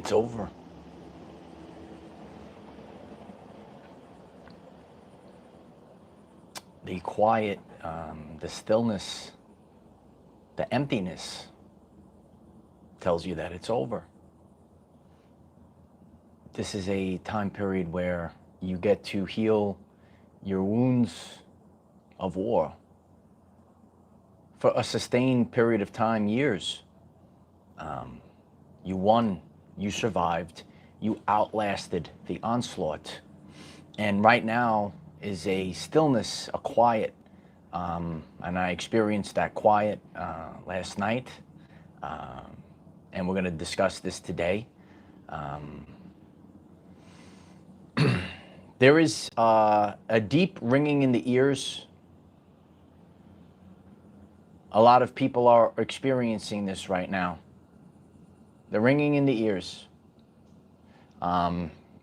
It's over. The quiet, the stillness, the emptiness tells you that it's over. This is a time period where you get to heal your wounds of war for a sustained period of time, years. You won, you survived, you outlasted the onslaught. And right now is a stillness, a quiet. And I experienced that quiet last night. And we're going to discuss this today. There is a deep ringing in the ears. A lot of people are experiencing this right now. The ringing in the ears.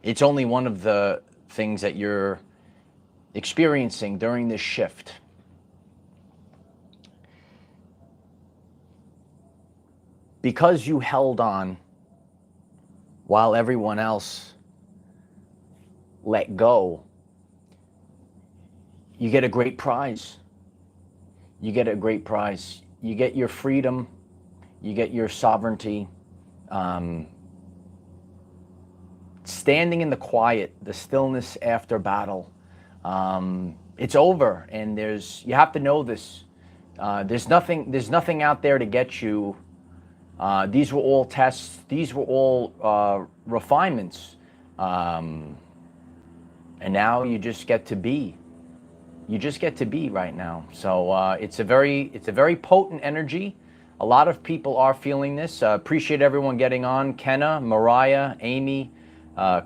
It's only one of the things that you're experiencing during this shift. Because you held on while everyone else let go, you get a great prize. You get a great prize. You get your freedom. You get your sovereignty. Standing in the quiet, the stillness after battle. It's over, and you have to know this. There's nothing out there to get you. These were all tests. These were all refinements. And now you just get to be. You just get to be right now. So it's a very potent energy. A lot of people are feeling this. Appreciate everyone getting on. Kenna, Mariah, Amy,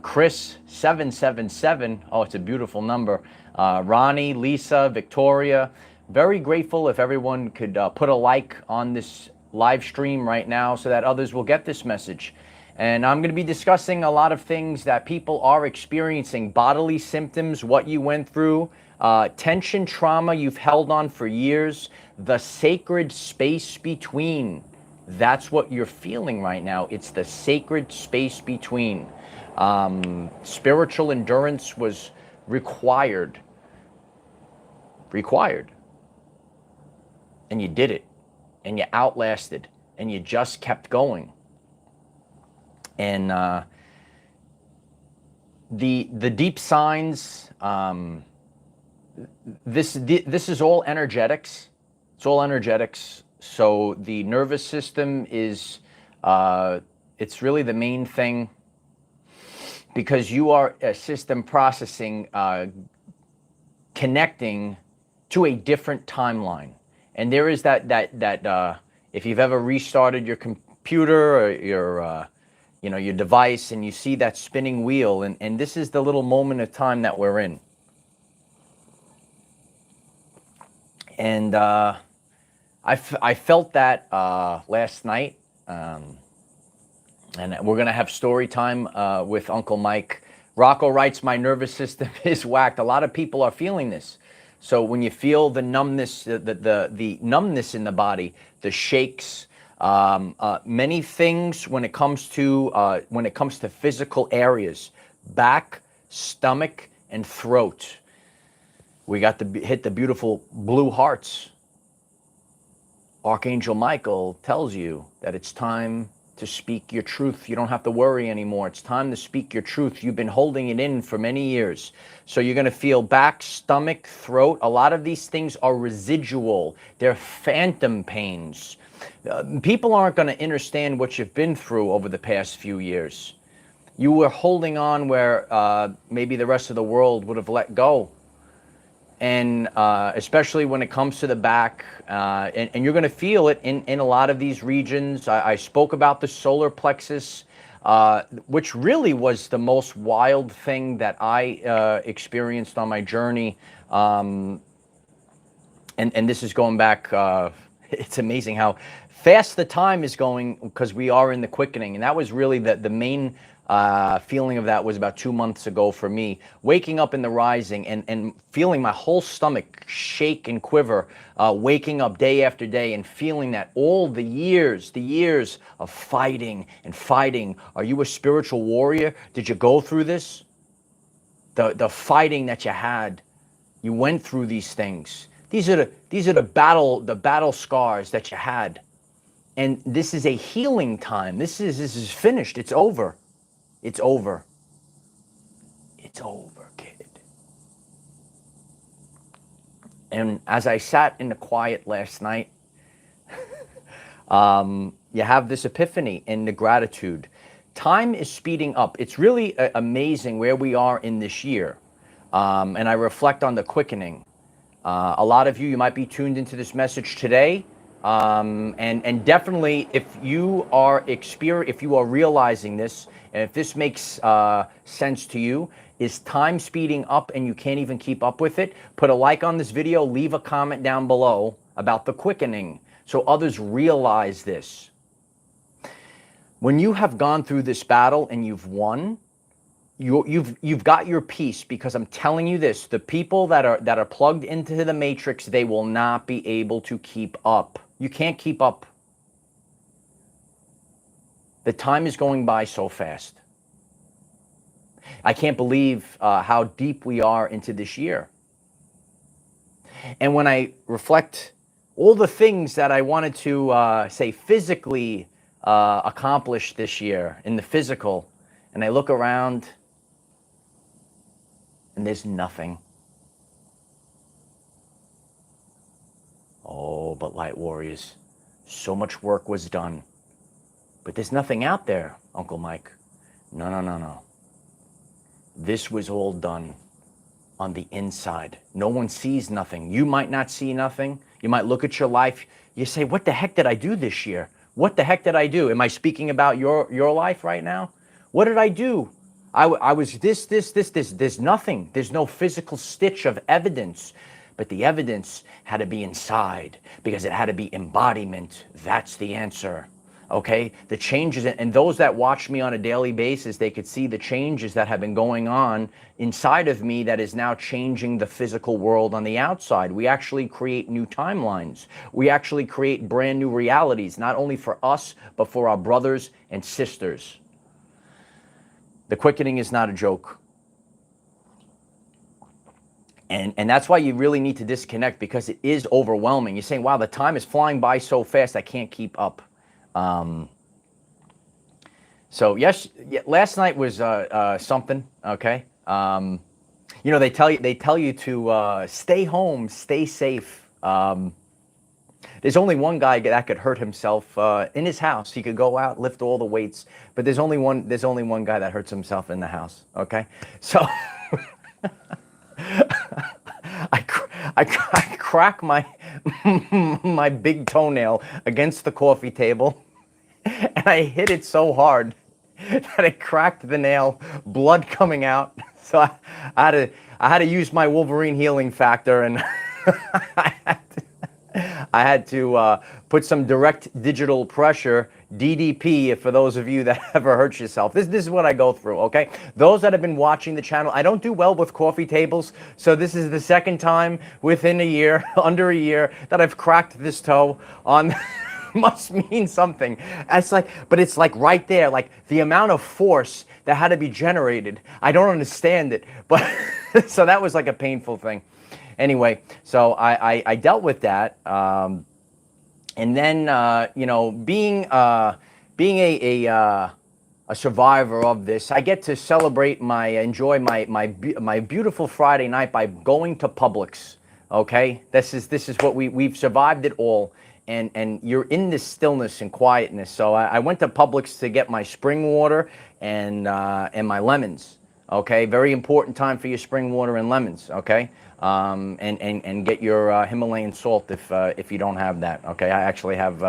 Chris 777. Oh, it's a beautiful number. Ronnie, Lisa, Victoria. Very grateful if everyone could put a like on this live stream right now so that others will get this message. And I'm going to be discussing a lot of things that people are experiencing, bodily symptoms, what you went through, tension, trauma you've held on for years, the sacred space between. That's what you're feeling right now. It's the sacred space between. Spiritual endurance was required. And you did it. And you outlasted. And you just kept going. And the deep signs, this is all energetics. It's all energetics. So the nervous system is, it's really the main thing, because you are a system processing, connecting to a different timeline. And there is that if you've ever restarted your computer or your device, and you see that spinning wheel, and this is the little moment of time that we're in. And I felt that last night, and we're going to have story time with Uncle Mike. Rocco writes, my nervous system is whacked. A lot of people are feeling this. So when you feel the numbness, the numbness in the body, the shakes, many things when it comes to physical areas, back, stomach, and throat. We got to hit the beautiful blue hearts. Archangel Michael tells you that it's time to speak your truth. You don't have to worry anymore. It's time to speak your truth. You've been holding it in for many years. So you're going to feel back, stomach, throat. A lot of these things are residual. They're phantom pains. People aren't going to understand what you've been through over the past few years. You were holding on where maybe the rest of the world would have let go. And especially when it comes to the back, and you're going to feel it in a lot of these regions. I spoke about the solar plexus, which really was the most wild thing that I experienced on my journey. And this is going back, it's amazing how fast the time is going, because we are in the quickening. And that was really the main feeling of that was about 2 months ago for me. Waking up in the rising and feeling my whole stomach shake and quiver, waking up day after day and feeling that all the years of fighting and fighting. Are you a spiritual warrior? Did you go through this? The fighting that you had, you went through these things. These are the battle scars that you had. And this is a healing time. This is finished. It's over. It's over. It's over, kid. And as I sat in the quiet last night, you have this epiphany and the gratitude. Time is speeding up. It's really amazing where we are in this year. And I reflect on the quickening. A lot of you might be tuned into this message today. And definitely if you are realizing this, and if this makes sense to you, is time speeding up and you can't even keep up with it? Put a like on this video, leave a comment down below about the quickening so others realize this. When you have gone through this battle and you've won, you've got your peace, because I'm telling you this, the people that are plugged into the matrix, they will not be able to keep up. You can't keep up. The time is going by so fast. I can't believe how deep we are into this year. And when I reflect all the things that I wanted to say physically accomplish this year in the physical, and I look around and there's nothing. Oh, but light warriors, so much work was done. But there's nothing out there, Uncle Mike. No. This was all done on the inside. No one sees nothing. You might not see nothing. You might look at your life. You say, what the heck did I do this year? What the heck did I do? Am I speaking about your life right now? What did I do? I was this. There's nothing. There's no physical stitch of evidence. But the evidence had to be inside, because it had to be embodiment. That's the answer. Okay? The changes, and those that watch me on a daily basis, they could see the changes that have been going on inside of me that is now changing the physical world on the outside. We actually create new timelines. We actually create brand new realities, not only for us, but for our brothers and sisters. The quickening is not a joke. And that's why you really need to disconnect, because it is overwhelming. You're saying, wow, the time is flying by so fast, I can't keep up. So yes, last night was something, okay? You know, they tell you to stay home, stay safe. There's only one guy that could hurt himself in his house. He could go out, lift all the weights, but there's only one guy that hurts himself in the house, okay? So I crack my my big toenail against the coffee table, and I hit it so hard that it cracked the nail, blood coming out. So I had to use my Wolverine healing factor, and I had to put some direct digital pressure, DDP, for those of you that ever hurt yourself. This is what I go through, okay? Those that have been watching the channel, I don't do well with coffee tables, so this is the second time within a year, under a year, that I've cracked this toe on. Must mean something. But it's like right there, like the amount of force that had to be generated. I don't understand it, but so that was like a painful thing. Anyway, so I dealt with that, and then you know, being a survivor of this, I get to celebrate enjoy my beautiful Friday night by going to Publix. Okay, this is what we've survived it all, and you're in this stillness and quietness. So I went to Publix to get my spring water and my lemons. Okay, very important time for your spring water and lemons. Okay. And get your Himalayan salt if you don't have that. Okay, I actually have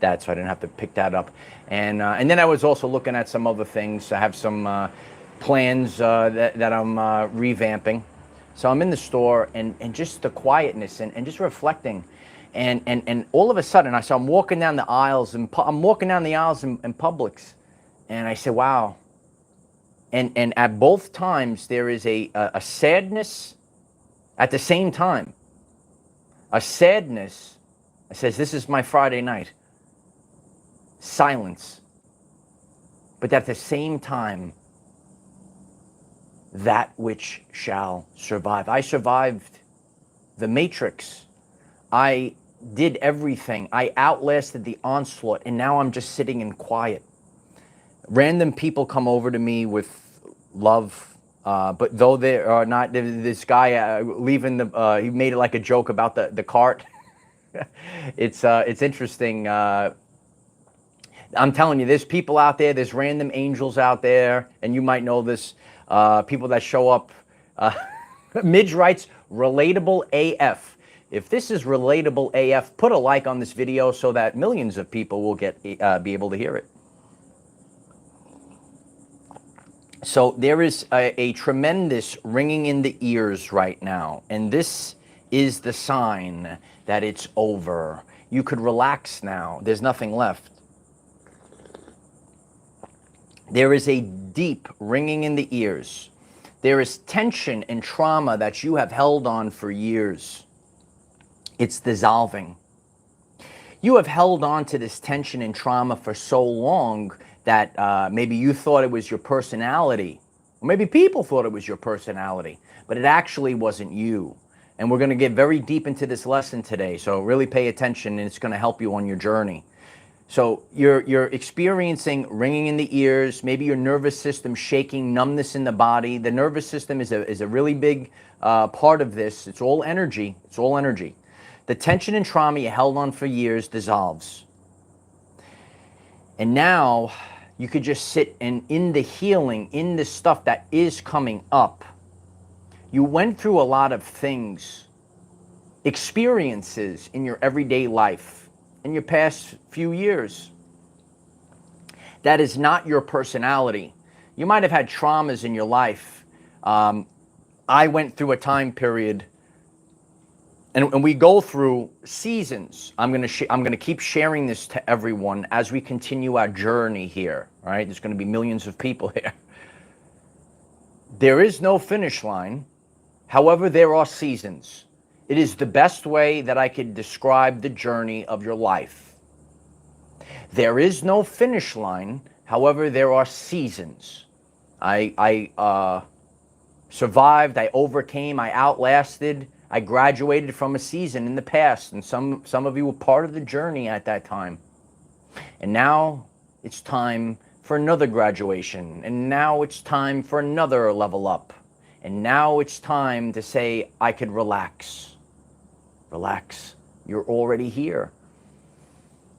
that, so I didn't have to pick that up. And then I was also looking at some other things. I have some plans that I'm revamping. So I'm in the store and just the quietness and just reflecting, and all of a sudden I'm walking down the aisles and I'm walking down the aisles in Publix, and I said, wow, And at both times, there is a sadness at the same time. A sadness that says, this is my Friday night. Silence. But at the same time, that which shall survive. I survived the Matrix. I did everything. I outlasted the Onslaught, and now I'm just sitting in quiet. Random people come over to me with love, but though they are not, this guy leaving the, he made it like a joke about the cart. It's interesting. I'm telling you, there's people out there, there's random angels out there, and you might know this, people that show up. Midge writes, relatable AF. If this is relatable AF, put a like on this video so that millions of people will be able to hear it. So there is a tremendous ringing in the ears right now, and this is the sign that it's over. You could relax now. There's nothing left. There is a deep ringing in the ears. There is tension and trauma that you have held on for years. It's dissolving. You have held on to this tension and trauma for so long that maybe you thought it was your personality, or maybe people thought it was your personality, but it actually wasn't you. And we're going to get very deep into this lesson today, so really pay attention, and it's going to help you on your journey. So you're experiencing ringing in the ears, maybe your nervous system shaking, numbness in the body. The nervous system is a really big part of this. It's all energy. It's all energy. The tension and trauma you held on for years dissolves. And now you could just sit and in the healing, in the stuff that is coming up. You went through a lot of things, experiences in your everyday life, in your past few years. That is not your personality. You might have had traumas in your life. I went through a time period, and we go through seasons. I'm gonna keep sharing this to everyone as we continue our journey here. All right, there's gonna be millions of people here. There is no finish line. However, there are seasons. It is the best way that I could describe the journey of your life. There is no finish line. However, there are seasons. I survived. I overcame. I outlasted. I graduated from a season in the past, and some of you were part of the journey at that time. And now it's time for another graduation, and now it's time for another level up. And now it's time to say, I could relax. Relax. You're already here.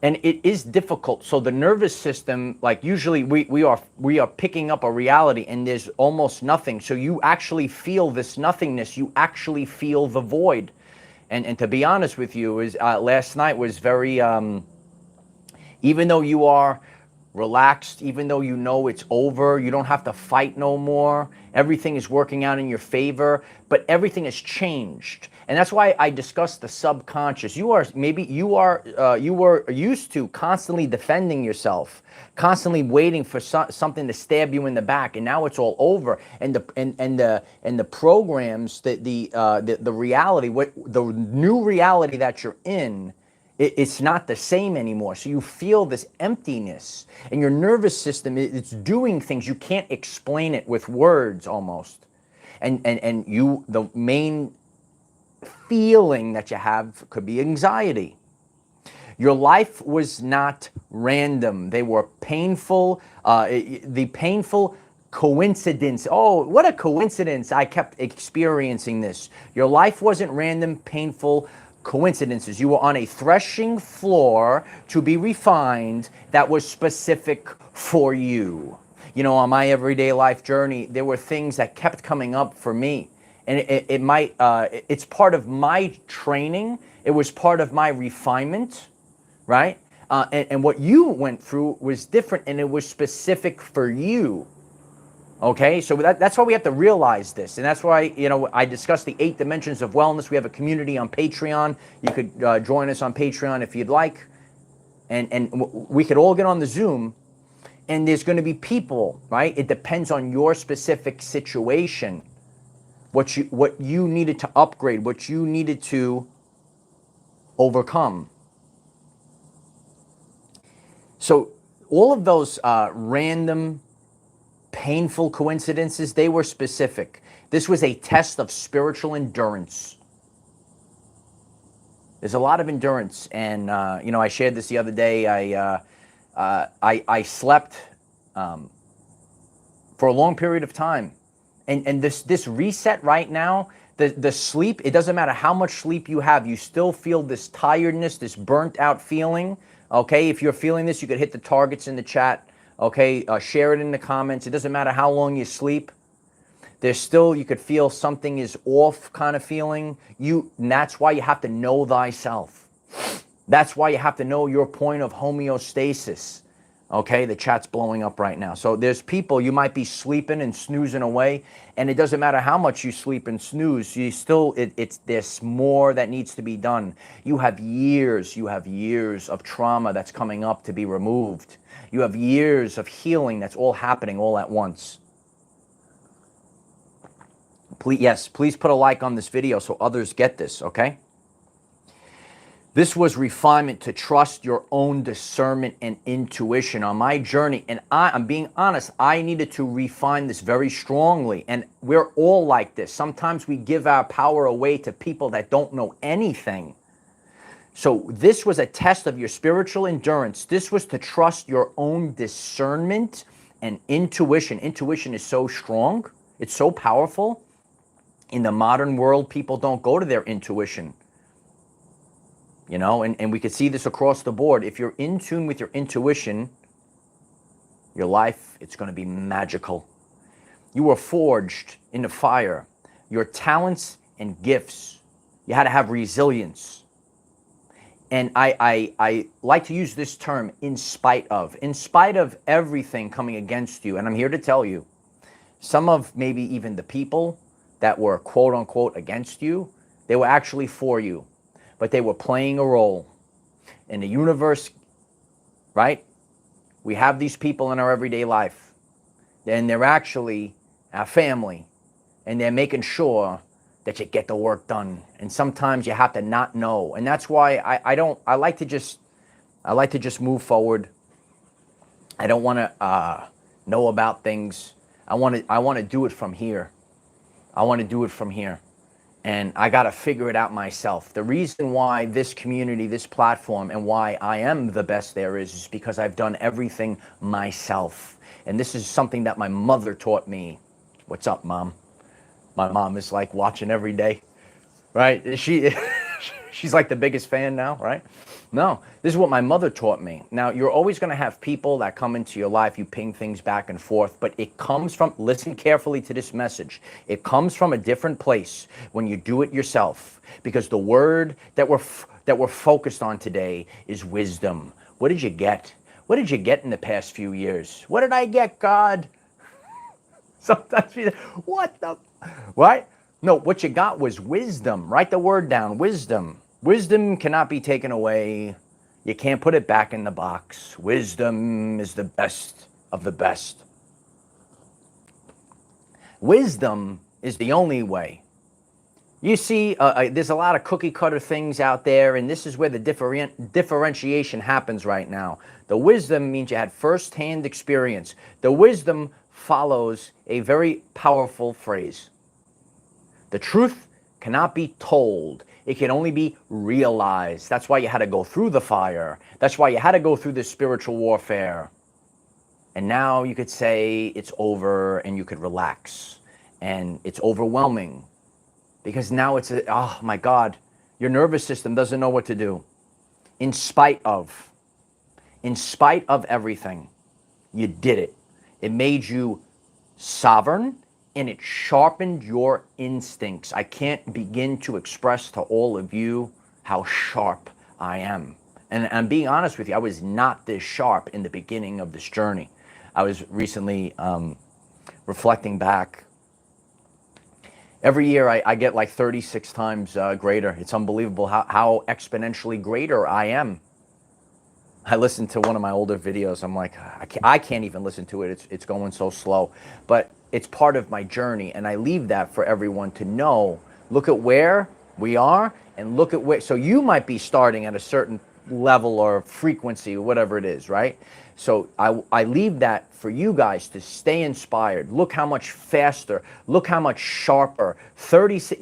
And it is difficult. So the nervous system, like usually we are picking up a reality and there's almost nothing. So you actually feel this nothingness. You actually feel the void. And to be honest with you, last night was very, even though you are relaxed, even though you know it's over, you don't have to fight no more, everything is working out in your favor, but everything has changed. And that's why I discussed the subconscious. You were used to constantly defending yourself, constantly waiting for something to stab you in the back, and now it's all over. And the programs, the reality, the new reality that you're in, it's not the same anymore. So you feel this emptiness, and your nervous system, it's doing things. You can't explain it with words almost. And the main feeling that you have could be anxiety. Your life was not random. They were painful, the painful coincidence. Oh, what a coincidence. I kept experiencing this. Your life wasn't random, painful coincidences. You were on a threshing floor to be refined that was specific for you. You know, on my everyday life journey, there were things that kept coming up for me. And it's part of my training. It was part of my refinement, right? And what you went through was different, and it was specific for you. Okay, so that's why we have to realize this, and that's why, you know, I discussed the 8 dimensions of wellness. We have a community on Patreon. You could join us on Patreon if you'd like, and we could all get on the Zoom, And there's going to be people, right? It depends on your specific situation, what you needed to upgrade, what you needed to overcome. So all of those random, painful coincidences, they were specific. This was a test of spiritual endurance. There's a lot of endurance, and you know, I shared this the other day. I slept for a long period of time, and this reset right now, the sleep. It doesn't matter how much sleep you have, you still feel this tiredness, this burnt out feeling. Okay, if you're feeling this, you could hit the targets in the chat. Okay, share it in the comments. It doesn't matter how long you sleep. There's still, you could feel something is off kind of feeling. And that's why you have to know thyself. That's why you have to know your point of homeostasis. Okay, the chat's blowing up right now. So there's people, you might be sleeping and snoozing away, and it doesn't matter how much you sleep and snooze, you still, there's more that needs to be done. You have years of trauma that's coming up to be removed. You have years of healing that's all happening all at once. Please put a like on this video so others get this, okay? This was refinement, to trust your own discernment and intuition on my journey. And I'm being honest, I needed to refine this very strongly. And we're all like this. Sometimes we give our power away to people that don't know anything. So this was a test of your spiritual endurance. This was to trust your own discernment and intuition. Intuition is so strong. It's so powerful. In the modern world, people don't go to their intuition. You know, and we could see this across the board. If you're in tune with your intuition, your life, it's going to be magical. You were forged in the fire. Your talents and gifts. You had to have resilience. And I like to use this term, in spite of. In spite of everything coming against you. And I'm here to tell you, some of maybe even the people that were quote unquote against you, they were actually for you, but they were playing a role in the universe, right? We have these people in our everyday life, and they're actually our family, and they're making sure that you get the work done. And sometimes you have to not know, and that's why I like to just move forward. I don't want to know about things. I want to do it from here. I want to do it from here. And I got to figure it out myself. The reason why this community, this platform, and why I am the best there is because I've done everything myself. And this is something that my mother taught me. What's up, Mom? My mom is like watching every day, right? She's like the biggest fan now, right? No, this is what my mother taught me. Now, you're always going to have people that come into your life, you ping things back and forth, but it comes from, listen carefully to this message, it comes from a different place when you do it yourself, because the word that we're focused on today is wisdom. What did you get? What did you get in the past few years? What did I get, God? Sometimes you say, what the, right? No, what you got was wisdom. Write the word down, wisdom. Wisdom cannot be taken away. You can't put it back in the box. Wisdom is the best of the best. Wisdom is the only way. You see, there's a lot of cookie cutter things out there, and this is where the differentiation happens right now. The wisdom means you had first-hand experience. The wisdom follows a very powerful phrase. The truth cannot be told. It can only be realized. That's why you had to go through the fire. That's why you had to go through this spiritual warfare. And now you could say it's over and you could relax. And it's overwhelming because now it's, oh my God, your nervous system doesn't know what to do. In spite of everything, you did it. It made you sovereign, and it sharpened your instincts. I can't begin to express to all of you how sharp I am. And I'm being honest with you, I was not this sharp in the beginning of this journey. I was recently reflecting back. Every year I get like 36 times greater. It's unbelievable how exponentially greater I am. I listened to one of my older videos. I'm like, I can't even listen to it. It's going so slow. But it's part of my journey, and I leave that for everyone to know. Look at where we are, and look at where. So you might be starting at a certain level or frequency, or whatever it is, right? So I leave that for you guys to stay inspired. Look how much faster. Look how much sharper. 36.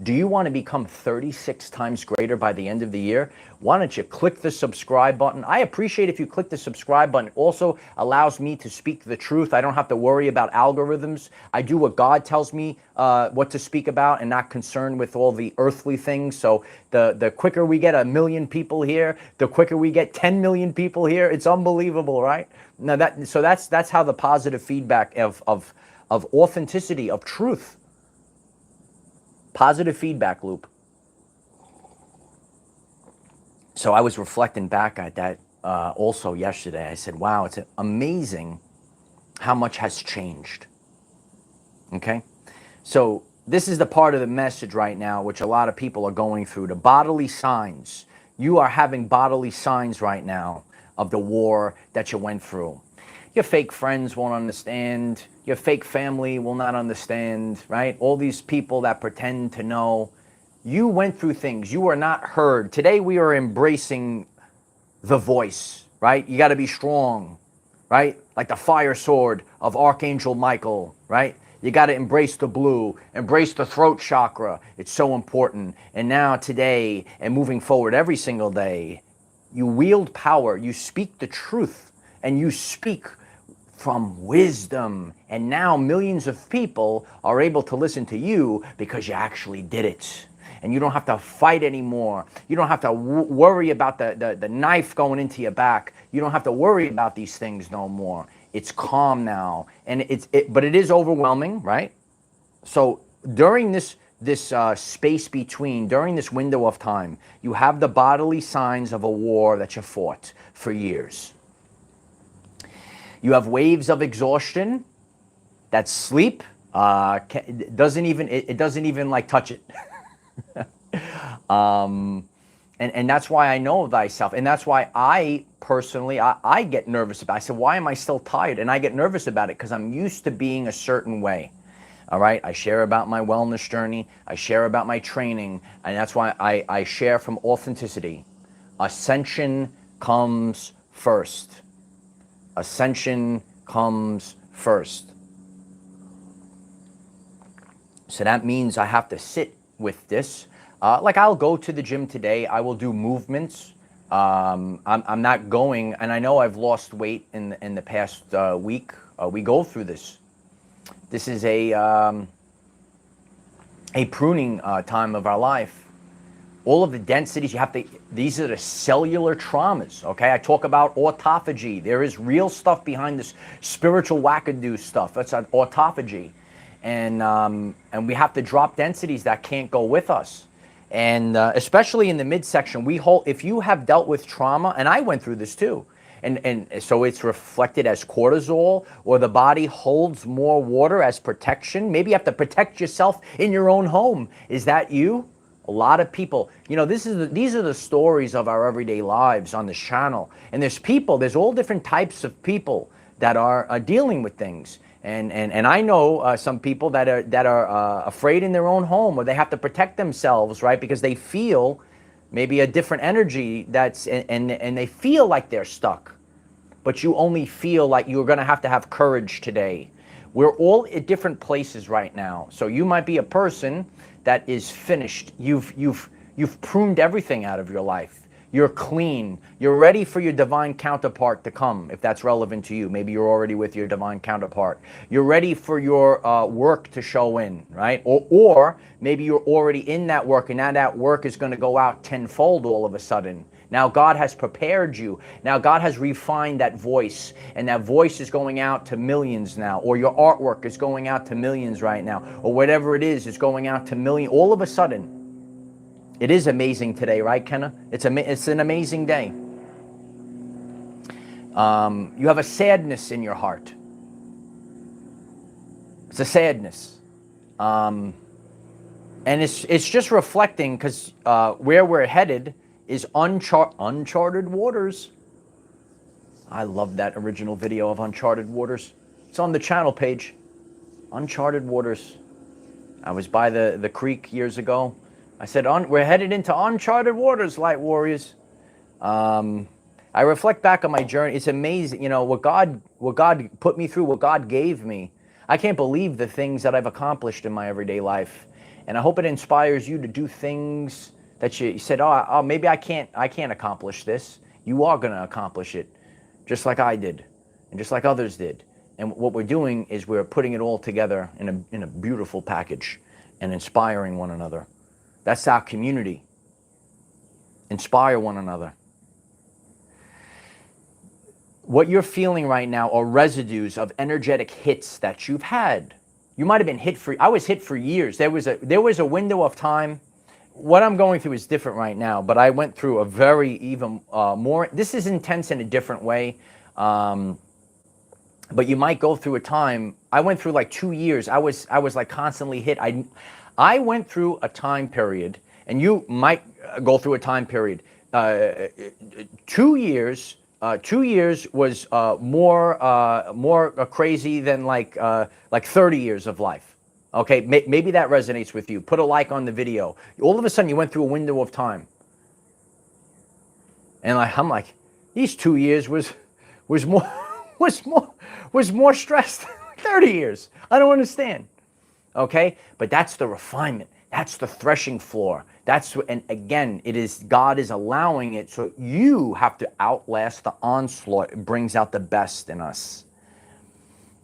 Do you want to become 36 times greater by the end of the year? Why don't you click the subscribe button? I appreciate if you click the subscribe button. It also allows me to speak the truth. I don't have to worry about algorithms. I do what God tells me what to speak about, and not concerned with all the earthly things. So the quicker we get 1 million people here, the quicker we get 10 million people here. It's unbelievable, right? Now that's how the positive feedback of authenticity, of truth, positive feedback loop. So I was reflecting back at that also yesterday. I said, wow, it's amazing how much has changed. Okay? So this is the part of the message right now which a lot of people are going through, the bodily signs. You are having bodily signs right now of the war that you went through. Your fake friends won't understand. Your fake family will not understand, right? All these people that pretend to know. You went through things. You are not heard. Today we are embracing the voice, right? You got to be strong, right? Like the fire sword of Archangel Michael, right? You got to embrace the blue, embrace the throat chakra. It's so important. And now today and moving forward every single day, you wield power. You speak the truth, and you speak from wisdom. And now millions of people are able to listen to you because you actually did it. And you don't have to fight anymore. You don't have to worry about the knife going into your back. You don't have to worry about these things no more. It's calm now. And but it is overwhelming, right? So during this space between, during this window of time, you have the bodily signs of a war that you fought for years. You have waves of exhaustion. That sleep doesn't even like touch it. And that's why I know thyself, and that's why I personally I get nervous about it. I said, why am I still tired? And I get nervous about it because I'm used to being a certain way. All right, I share about my wellness journey, I share about my training, and that's why I share from authenticity. Ascension comes first. Ascension comes first. So that means I have to sit with this. Like I'll go to the gym today. I will do movements. I'm not going, and I know I've lost weight in the past week. We go through this. This is a pruning time of our life. All of the densities you have to. These are the cellular traumas. Okay, I talk about autophagy. There is real stuff behind this spiritual wackadoo stuff. That's an autophagy, and we have to drop densities that can't go with us. And especially in the midsection, if you have dealt with trauma, and I went through this too, and so it's reflected as cortisol, or the body holds more water as protection. Maybe you have to protect yourself in your own home. Is that you? A lot of people, these are the stories of our everyday lives on this channel. And there's all different types of people that are dealing with things. And I know some people that are afraid in their own home, or they have to protect themselves, right? Because they feel maybe a different energy and they feel like they're stuck. But you only feel like you're going to have courage today. We're all at different places right now. So you might be a person that is finished. You've pruned everything out of your life. You're clean. You're ready for your divine counterpart to come, if that's relevant to you. Maybe you're already with your divine counterpart. You're ready for your work to show in, right? Or maybe you're already in that work, and now that work is going to go out tenfold all of a sudden. Now God has prepared you. Now God has refined that voice, and that voice is going out to millions now. Or your artwork is going out to millions right now. Or whatever it is going out to millions. All of a sudden. It is amazing today, right, Kenna? It's an amazing day. You have a sadness in your heart. It's a sadness. And it's just reflecting, because where we're headed is uncharted waters. I love that original video of Uncharted Waters. It's on the channel page. Uncharted Waters. I was by the creek years ago. I said, we're headed into uncharted waters, light warriors. I reflect back on my journey. It's amazing, you know, what God put me through, what God gave me. I can't believe the things that I've accomplished in my everyday life. And I hope it inspires you to do things that you said, oh, maybe I can't accomplish this. You are going to accomplish it, just like I did, and just like others did. And what we're doing is we're putting it all together in a beautiful package and inspiring one another. That's our community. Inspire one another. What you're feeling right now are residues of energetic hits that you've had. You might have been hit I was hit for years. There was a window of time. What I'm going through is different right now, but I went through a very even more, this is intense in a different way. But you might go through a time. I went through like 2 years. I was like constantly hit. I went through a time period, and you might go through a time period. 2 years. 2 years was more crazy than like 30 years of life. Okay, maybe that resonates with you. Put a like on the video. All of a sudden, you went through a window of time, and I'm like, these 2 years was more stress than 30 years. I don't understand. Okay, but that's the refinement. That's the threshing floor. And again, God is allowing it, so you have to outlast the onslaught. It brings out the best in us.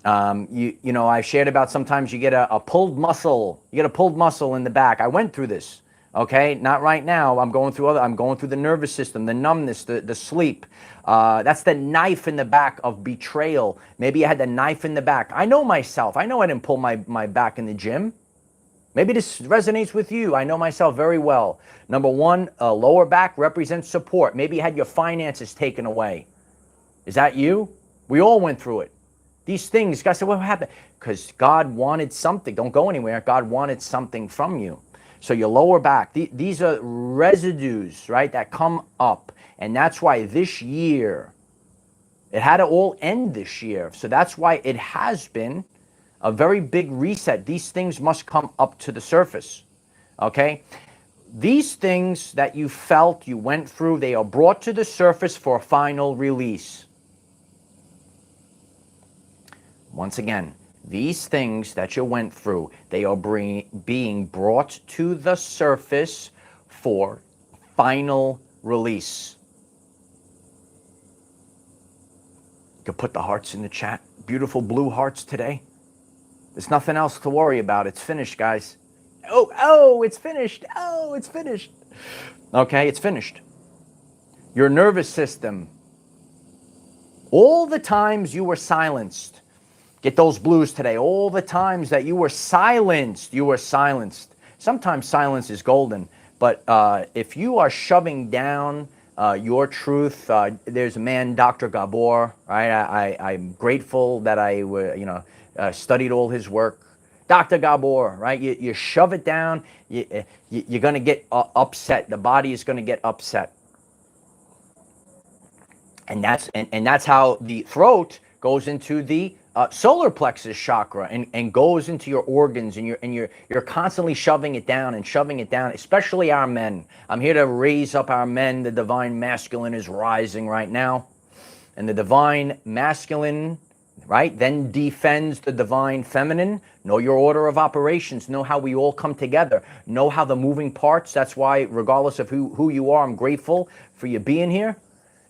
You know, I shared about sometimes you get a pulled muscle. You get a pulled muscle in the back. I went through this. Okay, not right now. I'm going through the nervous system, the numbness, the sleep. That's the knife in the back of betrayal. Maybe I had the knife in the back. I know myself. I know I didn't pull my back in the gym. Maybe this resonates with you. I know myself very well. Number one, lower back represents support. Maybe you had your finances taken away. Is that you? We all went through it. These things, God said, what happened? Because God wanted something. Don't go anywhere. God wanted something from you. So your lower back, these are residues, right, that come up. And that's why this year, it had to all end this year. So that's why it has been a very big reset. These things must come up to the surface, okay? These things that you felt, you went through, they are brought to the surface for a final release. Once again, these things that you went through, they are being brought to the surface for final release. You can put the hearts in the chat. Beautiful blue hearts today. There's nothing else to worry about. It's finished, guys. Oh, it's finished. Oh, it's finished. Okay, it's finished. Your nervous system. All the times you were silenced. Get those blues today. All the times that you were silenced, you were silenced. Sometimes silence is golden, but if you are shoving down your truth, there's a man, Dr. Gabor, right? I'm grateful that I studied all his work. Dr. Gabor, right? You shove it down, you're going to get upset. The body is going to get upset. And that's how the throat goes into the solar plexus chakra and goes into your organs, and you're constantly shoving it down, especially our men. I'm here to raise up our men. The divine masculine is rising right now. And the divine masculine, right, then defends the divine feminine. Know your order of operations. Know how we all come together. Know how the moving parts. That's why, regardless of who you are, I'm grateful for you being here.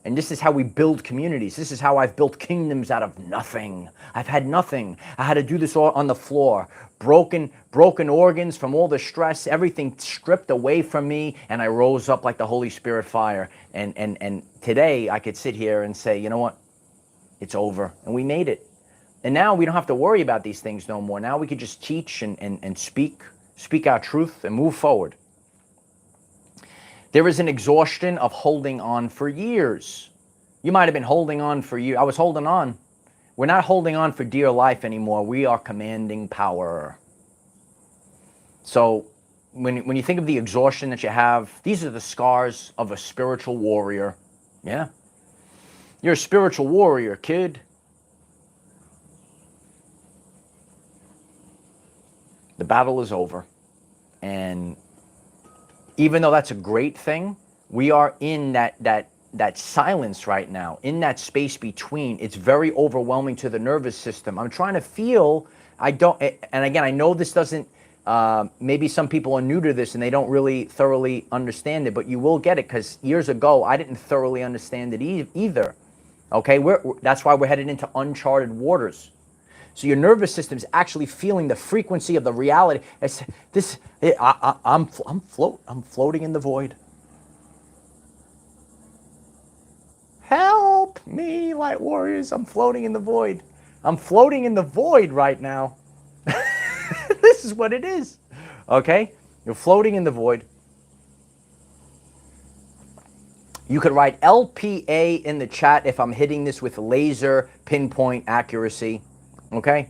And this is how we build communities. This is how I've built kingdoms out of nothing. I've had nothing. I had to do this all on the floor. Broken organs from all the stress, everything stripped away from me, and I rose up like the Holy Spirit fire. And today I could sit here and say, you know what? It's over. And we made it. And now we don't have to worry about these things no more. Now we could just teach and speak our truth and move forward. There is an exhaustion of holding on for years. You might have been holding on for years. I was holding on. We're not holding on for dear life anymore. We are commanding power. So when you think of the exhaustion that you have, these are the scars of a spiritual warrior. Yeah. You're a spiritual warrior, kid. The battle is over. And even though that's a great thing, we are in that silence right now, in that space between. It's very overwhelming to the nervous system. I'm trying to feel, and again, I know this doesn't, maybe some people are new to this and they don't really thoroughly understand it, but you will get it, because years ago, I didn't thoroughly understand it either. Okay, that's why we're headed into uncharted waters. So your nervous system is actually feeling the frequency of the reality. I'm floating in the void. Help me, light warriors! I'm floating in the void. I'm floating in the void right now. This is what it is. Okay, you're floating in the void. You could write LPA in the chat if I'm hitting this with laser pinpoint accuracy. Okay,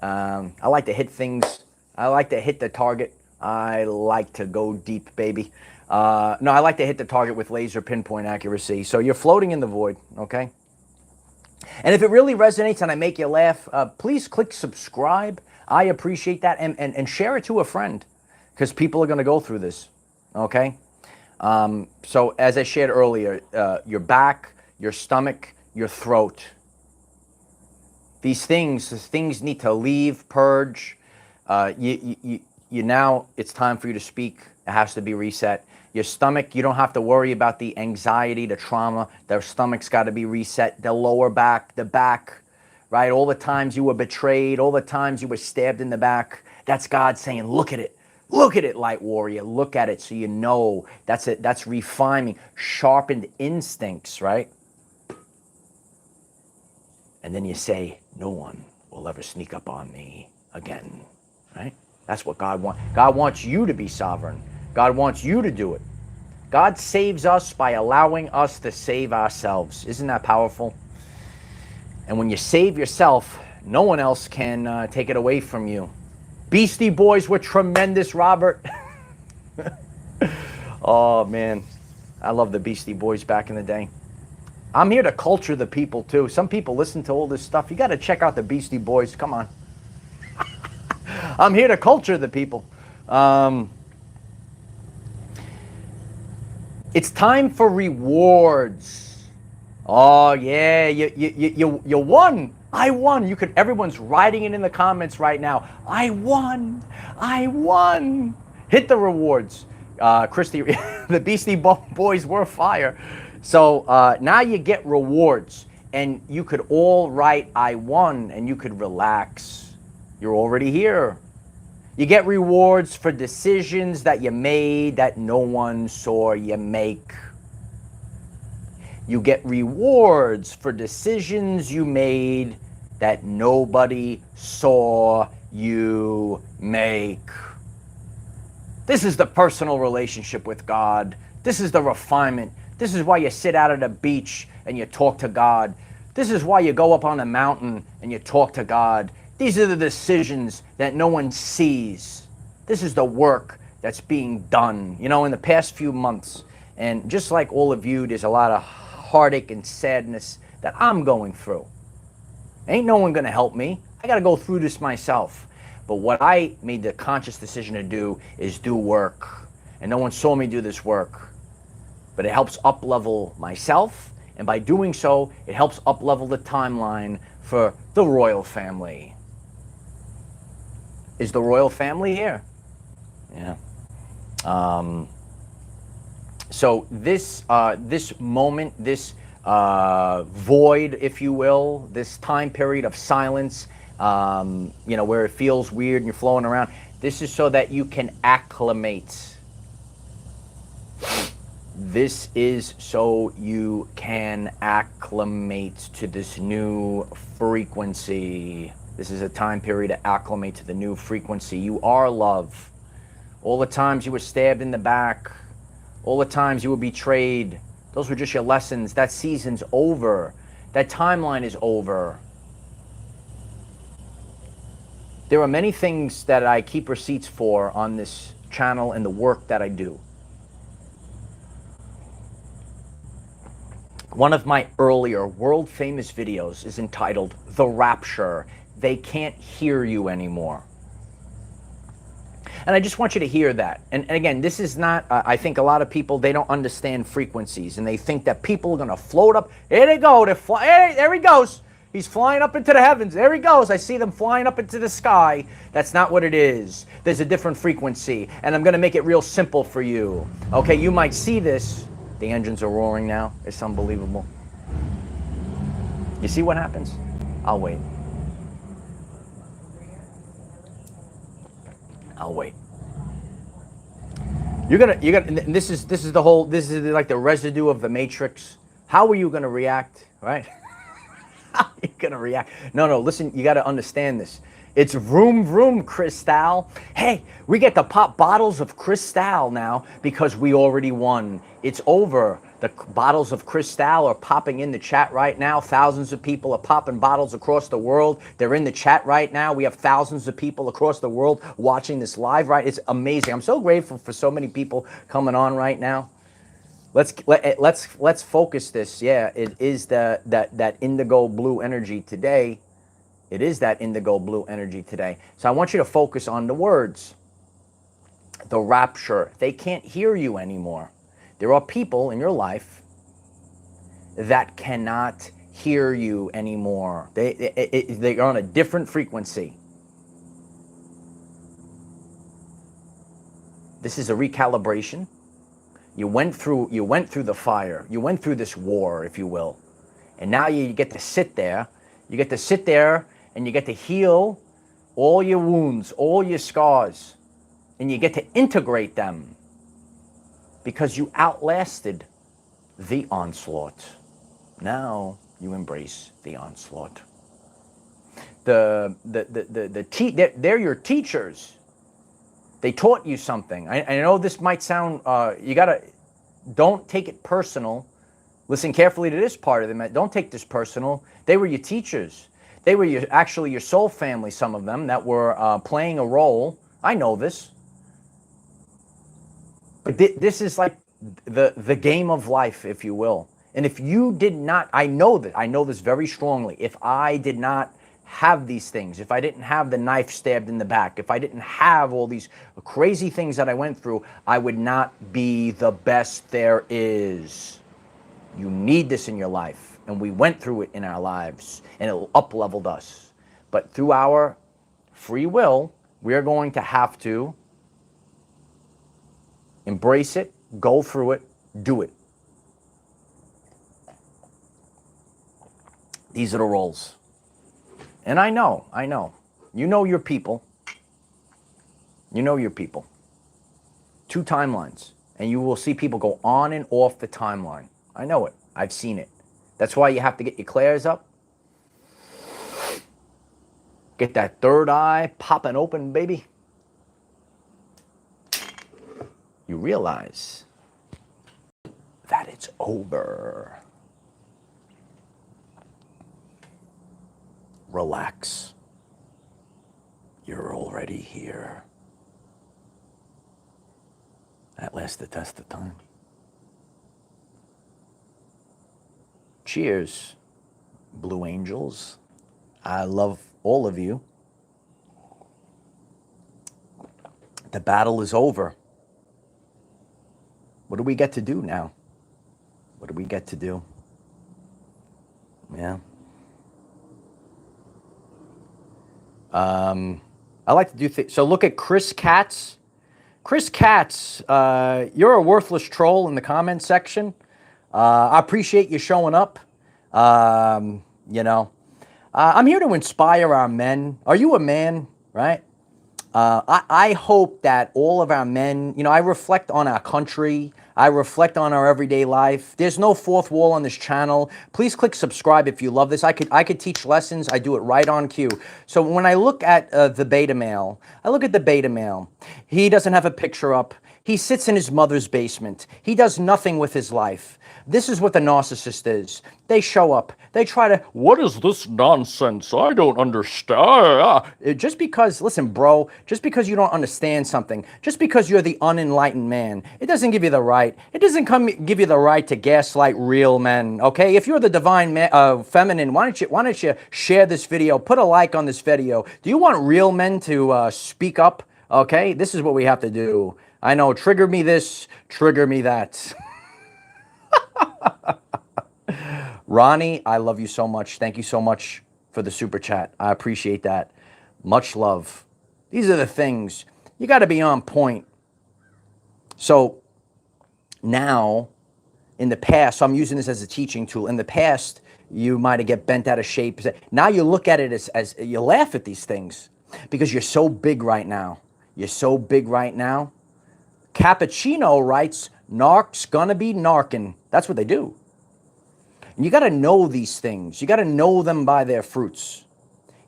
I like to hit things. I like to hit the target. I like to go deep, baby. No, I like to hit the target with laser pinpoint accuracy. So you're floating in the void, okay? And if it really resonates and I make you laugh, please click subscribe. I appreciate that. And share it to a friend, because people are going to go through this, okay? So as I shared earlier, your back, your stomach, your throat, these things need to leave, purge. Now it's time for you to speak. It has to be reset. Your stomach, you don't have to worry about the anxiety, the trauma. Their stomach's got to be reset. The lower back, the back, right? All the times you were betrayed, all the times you were stabbed in the back. That's God saying, look at it. Look at it, light warrior. Look at it so you know. That's it. That's refining, sharpened instincts, right? And then you say, no one will ever sneak up on me again, right? That's what God wants. God wants you to be sovereign. God wants you to do it. God saves us by allowing us to save ourselves. Isn't that powerful? And when you save yourself, no one else can take it away from you. Beastie Boys were tremendous, Robert. Oh, man. I love the Beastie Boys back in the day. I'm here to culture the people, too. Some people listen to all this stuff. You got to check out the Beastie Boys. Come on. I'm here to culture the people. It's time for rewards. Oh, yeah. You won. I won. Everyone's writing it in the comments right now. I won. I won. Hit the rewards. Christy, the Beastie Boys were fire. So now you get rewards, and you could all write I won, and you could relax. You're already here. You get rewards for decisions that you made that no one saw you make. You get rewards for decisions you made that nobody saw you make. This is the personal relationship with God. This is the refinement. This is why you sit out at a beach and you talk to God. This is why you go up on a mountain and you talk to God. These are the decisions that no one sees. This is the work that's being done, in the past few months. And just like all of you, there's a lot of heartache and sadness that I'm going through. Ain't no one going to help me. I got to go through this myself. But what I made the conscious decision to do is do work. And no one saw me do this work. But it helps up-level myself, and by doing so, it helps up-level the timeline for the royal family. Is the royal family here? Yeah. So this moment, this void, if you will, this time period of silence, where it feels weird and you're flowing around, this is so that you can acclimate. This is so you can acclimate to this new frequency. This is a time period to acclimate to the new frequency. You are love. All the times you were stabbed in the back, all the times you were betrayed, those were just your lessons. That season's over. That timeline is over. There are many things that I keep receipts for on this channel and the work that I do. One of my earlier world famous videos is entitled The Rapture. They can't hear you anymore. And I just want you to hear that. And again, this is not, I think a lot of people, they don't understand frequencies, and they think that people are going to float up. Here they go. Hey, there he goes. He's flying up into the heavens. There he goes. I see them flying up into the sky. That's not what it is. There's a different frequency, and I'm going to make it real simple for you. Okay, you might see this. The engines are roaring now. It's unbelievable. You see what happens? I'll wait. I'll wait. You're gonna, and this is like the residue of the Matrix. How are you gonna react, right? How are you gonna react? No, listen, you gotta understand this. It's vroom vroom, Cristal. Hey, we get to pop bottles of Cristal now because we already won. It's over. The bottles of Cristal are popping in the chat right now. Thousands of people are popping bottles across the world. They're in the chat right now. We have thousands of people across the world watching this live, right? It's amazing. I'm so grateful for so many people coming on right now. Let's focus this. Yeah, it is that indigo blue energy today. It is that indigo blue energy today. So I want you to focus on the words. The rapture. They can't hear you anymore. There are people in your life that cannot hear you anymore. They're on a different frequency. This is a recalibration. You went through the fire. You went through this war, if you will. And now you get to sit there. You get to sit there and you get to heal all your wounds, all your scars. And you get to integrate them because you outlasted the onslaught. Now you embrace the onslaught. They're your teachers. They taught you something. I know this might sound, don't take it personal. Listen carefully to this part of them. Don't take this personal. They were your teachers. They were actually your soul family, some of them, that were playing a role. I know this. But this is like the game of life, if you will. And if you did not, I know this very strongly. If I did not have these things, if I didn't have the knife stabbed in the back, if I didn't have all these crazy things that I went through, I would not be the best there is. You need this in your life. And we went through it in our lives, and it up-leveled us. But through our free will, we're going to have to embrace it, go through it, do it. These are the roles. And I know. You know your people. You know your people. 2 timelines. And you will see people go on and off the timeline. I know it. I've seen it. That's why you have to get your clairs up. Get that third eye popping open, baby. You realize that it's over. Relax. You're already here. That lasts the test of time. Cheers, Blue Angels. I love all of you. The battle is over. What do we get to do now? What do we get to do? Yeah. I like to do things. So look at Chris Katz. Chris Katz, you're a worthless troll in the comment section. I appreciate you showing up. I'm here to inspire our men. Are you a man, right? I hope that all of our men, I reflect on our country. I reflect on our everyday life. There's no fourth wall on this channel. Please click subscribe if you love this. I could teach lessons. I do it right on cue. So when I look at the beta male, I look at the beta male. He doesn't have a picture up. He sits in his mother's basement. He does nothing with his life. This is what the narcissist is. They show up. They try to, what is this nonsense? I don't understand. Just because, listen, bro, just because you don't understand something, just because you're the unenlightened man, it doesn't give you the right. It doesn't give you the right to gaslight real men, okay? If you're the divine feminine, why don't you share this video? Put a like on this video. Do you want real men to speak up? Okay, this is what we have to do. I know, trigger me this, trigger me that. Ronnie, I love you so much. Thank you so much for the super chat. I appreciate that. Much love. These are the things. You got to be on point. So now, in the past, so I'm using this as a teaching tool. In the past, you might get bent out of shape. Now you look at it as you laugh at these things because you're so big right now. You're so big right now. Cappuccino writes, narc's gonna be narking. That's what they do. And you got to know these things. You got to know them by their fruits.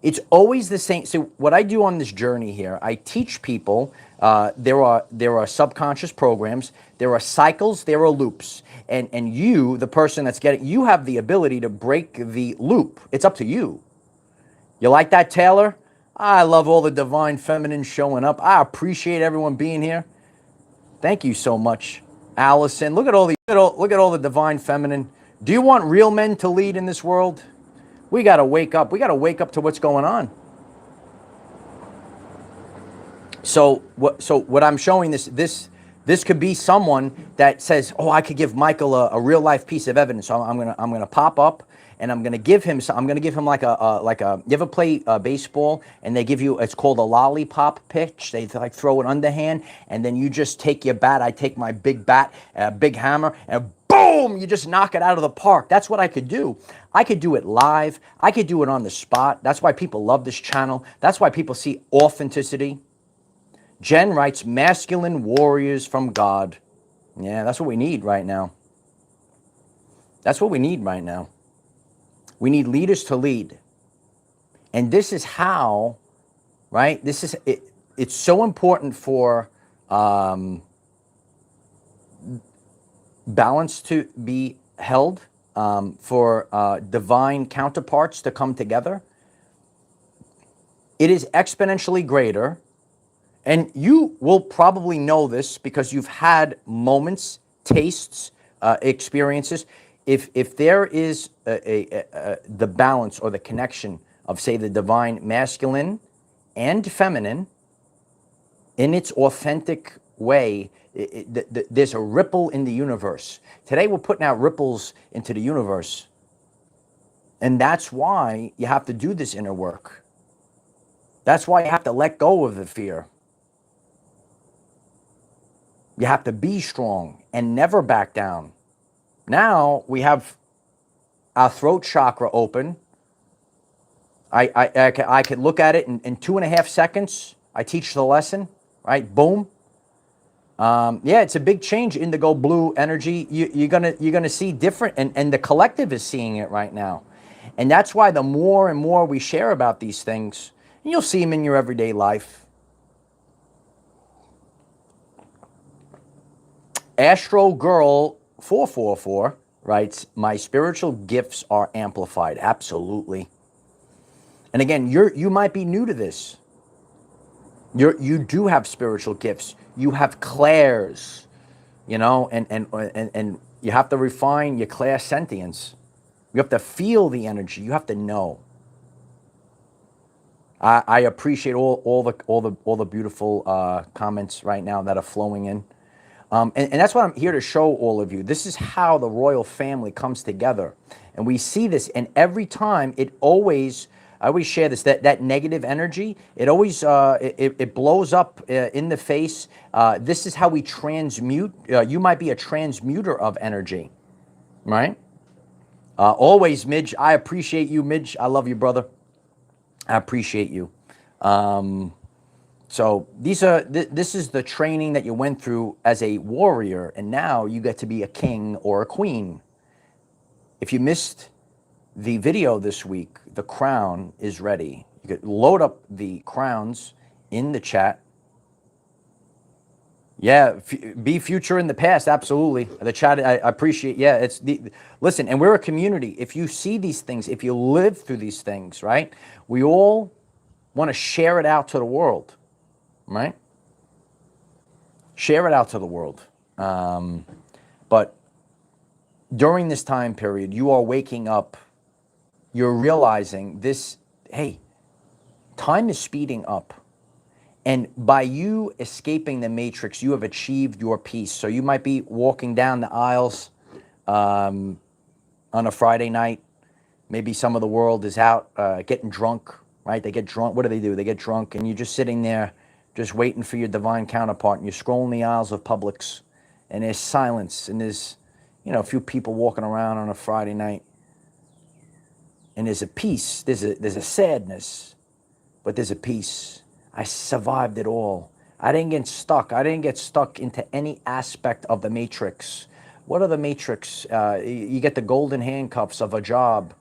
It's always the same. So what I do on this journey here, I teach people there are subconscious programs, there are cycles, there are loops. And you, the person that's getting, you have the ability to break the loop. It's up to you. You like that, Taylor? I love all the divine feminine showing up. I appreciate everyone being here. Thank you so much, Allison. Look at all the divine feminine. Do you want real men to lead in this world? We got to wake up. We got to wake up to what's going on. So what I'm showing this could be someone that says, "Oh, I could give Michael a real life piece of evidence." So I'm gonna pop up and I'm gonna give him like a. You ever play baseball and they give you, it's called a lollipop pitch. They like throw an underhand and then you just take your bat. I take my big bat, big hammer, and boom, you just knock it out of the park. That's what I could do. I could do it live. I could do it on the spot. That's why people love this channel. That's why people see authenticity. Jen writes, masculine warriors from God. Yeah, that's what we need right now. That's what we need right now. We need leaders to lead. And this is how, right? This is it. It's so important for balance to be held, for divine counterparts to come together. It is exponentially greater. And you will probably know this because you've had moments, tastes, experiences. If there is the balance or the connection of, say, the divine masculine and feminine in its authentic way, there's a ripple in the universe. Today we're putting out ripples into the universe. And that's why you have to do this inner work. That's why you have to let go of the fear. You have to be strong and never back down. Now we have our throat chakra open. I could look at it in 2.5 seconds. I teach the lesson, right? Boom. Yeah, it's a big change. Indigo blue energy. You're gonna see different, and the collective is seeing it right now. And that's why the more and more we share about these things, and you'll see them in your everyday life. Astro Girl 444 writes, my spiritual gifts are amplified. Absolutely. And again, you might be new to this. You do have spiritual gifts. You have clairs, you know, and you have to refine your clairsentience. You have to feel the energy. You have to know. I appreciate all the beautiful comments right now that are flowing in. And that's what I'm here to show all of you. This is how the royal family comes together. And we see this, and every time I always share this, that negative energy, it always, it blows up in the face. This is how we transmute. You might be a transmuter of energy, right? Always, Midge, I appreciate you, Midge. I love you, brother. I appreciate you. So this is the training that you went through as a warrior, and now you get to be a king or a queen. If you missed the video this week, the crown is ready. You could load up the crowns in the chat. Yeah, be future in the past. Absolutely. The chat, I appreciate. Yeah, it's listen, and we're a community. If you see these things, if you live through these things, right? We all want to share it out to the world, right? Share it out to the world. But during this time period, you are waking up. You're realizing this. Hey, time is speeding up. And by you escaping the matrix, you have achieved your peace. So you might be walking down the aisles on a Friday night. Maybe some of the world is out getting drunk, right? They get drunk. What do? They get drunk, and you're just sitting there, just waiting for your divine counterpart. And you're scrolling the aisles of Publix, and there's silence, and there's, a few people walking around on a Friday night, and there's a peace. There's a sadness, but there's a peace. I survived it all. I didn't get stuck. I didn't get stuck into any aspect of the matrix. What are the matrix? You get the golden handcuffs of a job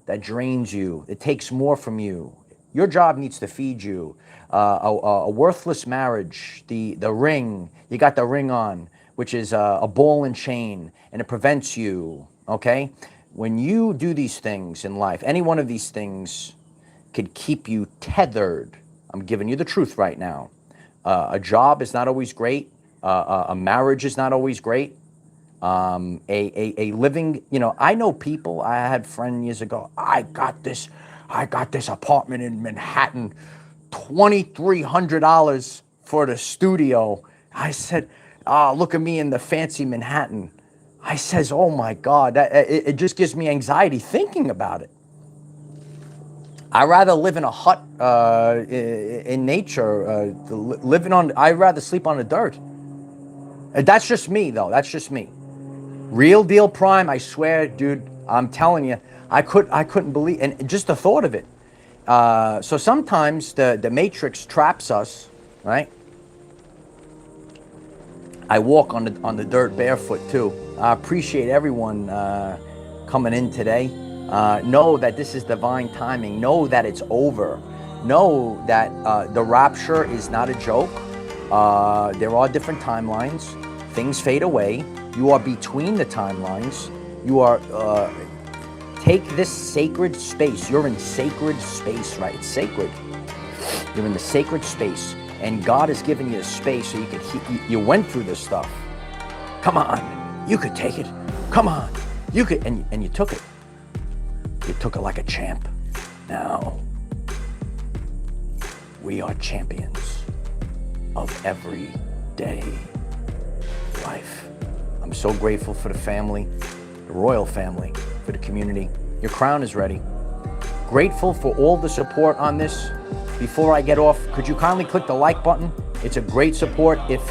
that drains you. It takes more from you. Your job needs to feed you. A worthless marriage, the ring, you got the ring on, which is a ball and chain, and it prevents you, okay? When you do these things in life, any one of these things could keep you tethered. I'm giving you the truth right now. A job is not always great. A marriage is not always great. A living, I know people. I had a friend years ago. I got this apartment in Manhattan, $2,300 for the studio. I said, look at me in the fancy Manhattan. I says, oh my God, it just gives me anxiety thinking about it. I'd rather live in a hut in nature, I'd rather sleep on the dirt. That's just me, though. That's just me. Real deal prime, I swear, dude, I'm telling you, I couldn't believe, and just the thought of it. So sometimes the matrix traps us, right? I walk on the dirt barefoot, too. I appreciate everyone coming in today. Know that this is divine timing. Know that it's over. Know that the rapture is not a joke. There are different timelines. Things fade away. You are between the timelines. You are, take this sacred space. You're in sacred space, right? It's sacred. You're in the sacred space. And God has given you the space so you went through this stuff. Come on. You could take it. Come on. You could, and you took it. You took it like a champ. Now, we are champions of everyday life. I'm so grateful for the family, the royal family, for the community. Your crown is ready. Grateful for all the support on this. Before I get off, could you kindly click the like button? It's a great support. If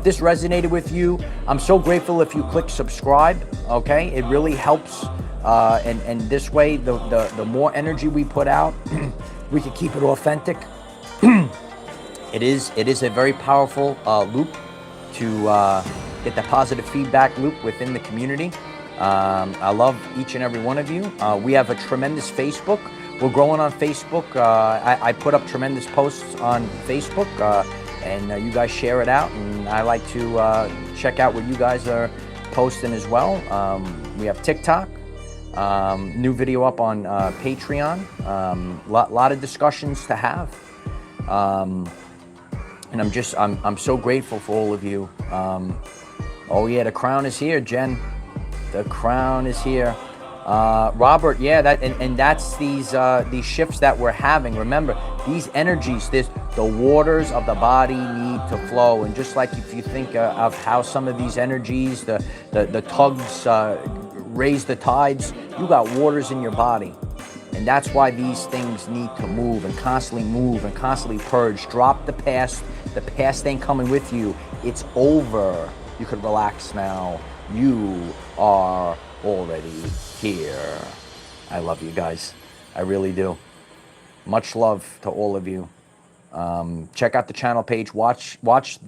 this resonated with you, I'm so grateful if you click subscribe, okay? It really helps. And this way, the more energy we put out, we can keep it authentic. It is a very powerful loop to get the positive feedback loop within the community. I love each and every one of you. We have a tremendous Facebook. We're growing on Facebook. I put up tremendous posts on Facebook, and you guys share it out. And I like to check out what you guys are posting as well. We have TikTok. New video up on Patreon. Lot of discussions to have, and I'm so grateful for all of you. Oh yeah, the crown is here, Jen. The crown is here. Robert, yeah, and that's these shifts that we're having. Remember, these energies, the waters of the body need to flow, and just like if you think of how some of these energies, the tugs raise the tides, you got waters in your body, and that's why these things need to move and constantly purge. Drop the past. The past ain't coming with you. It's over. You could relax now. You are already here. I love you guys. I really do. Much love to all of you. Check out the channel page. Watch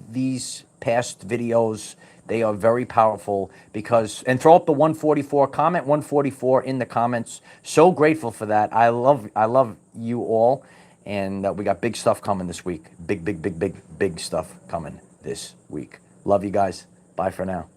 these past videos. They are very powerful and throw up the 144, comment 144 in the comments. So grateful for that. I love you all. And we got big stuff coming this week. Big stuff coming this week. Love you guys. Bye for now.